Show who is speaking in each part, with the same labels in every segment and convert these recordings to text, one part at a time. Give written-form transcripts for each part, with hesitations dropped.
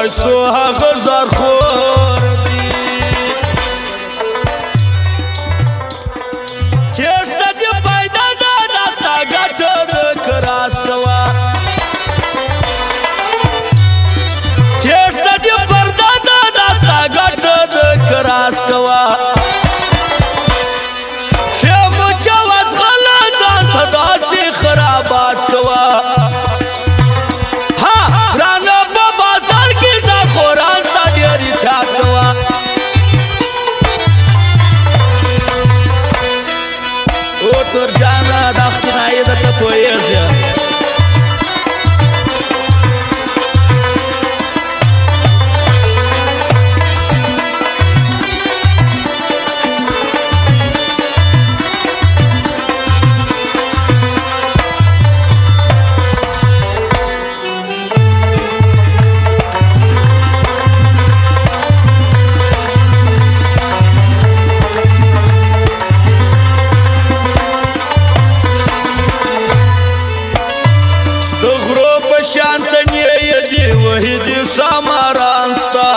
Speaker 1: ښایستو هغه زرخور دي تېښته دې پیدا ده دا ستا ګټه ده که راز کوه تېښته دې پرده ده دا ستا ګټه ده که راز کوه خرابات کوا ها رانا په بازار کې ځان خوران ستا ډېرې چاک کوا او تور جانه دا خنایې ده ته پوهېږې شانتنیه دی وحیدی شامارانستا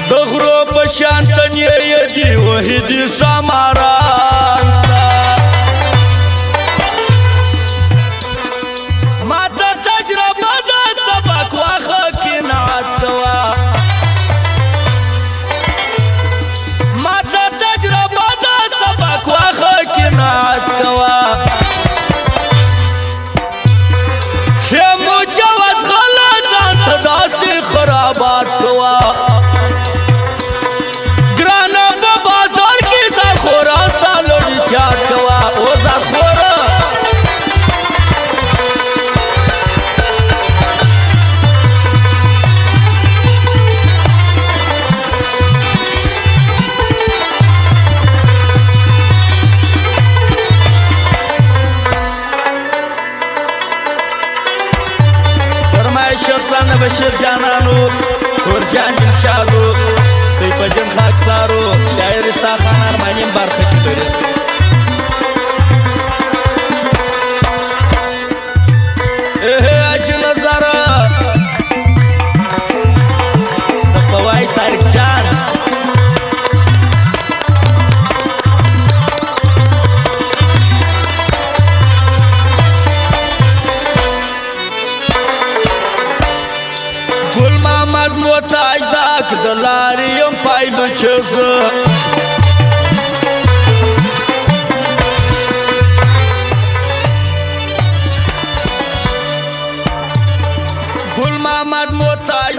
Speaker 1: دغرو بشانتنیه دی وحیدی شامارانستا ما تا تجربه دا سبق واخا کنعات کوا ما تا تجربه کنات کوا شمو جواز غلا ځان ته داسې خرابات کوا ګرانه په بازار کې ځان خورا ستا لوړتیات کوا او ځان خوره شخصان بشیر جانانو تورجان دلشادو سیف الدین خاکسارو شاعر ساخان ارمانیم برخه کی لري اج نظر صفوای طارق جان محتاج داک دلاریم پایدو چیز گل محمد محتاج